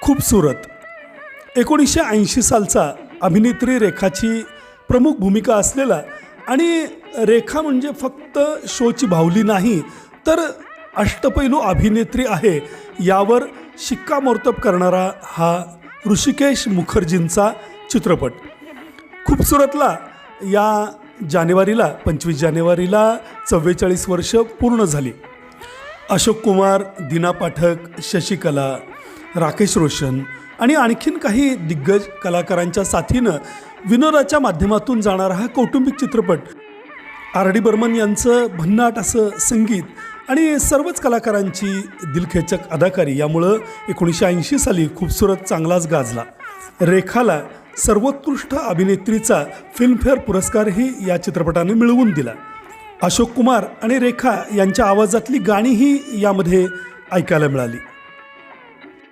खूबसूरत 1980 सालचा अभिनेत्री रेखाची प्रमुख भूमिका असलेला आणि रेखा म्हणजे फक्त शोची बाहुली नाही तर अष्टपैलू अभिनेत्री आहे यावर शिक्कामोर्तब करणारा हा ऋषिकेश मुखर्जींचा चित्रपट. खूबसूरतला या जानेवारीला 25 जानेवारीला 44 वर्ष पूर्ण झाली. अशोक कुमार, दीना पाठक, शशिकला, राकेश रोशन आणि आणखीन काही दिग्गज कलाकारांच्या साथीनं विनोदाच्या माध्यमातून जाणारा हा कौटुंबिक चित्रपट. आर.डी. बर्मन यांचं भन्नाट असं संगीत आणि सर्वच कलाकारांची दिलखेचक अदाकारी यामुळं 1980 साली खूबसूरत चांगलाच गाजला. रेखाला सर्वोत्कृष्ट अभिनेत्रीचा फिल्मफेअर पुरस्कारही या चित्रपटाने मिळवून दिला. अशोक कुमार आणि रेखा यांच्या आवाजातली गाणीही यामध्ये ऐकायला मिळाली.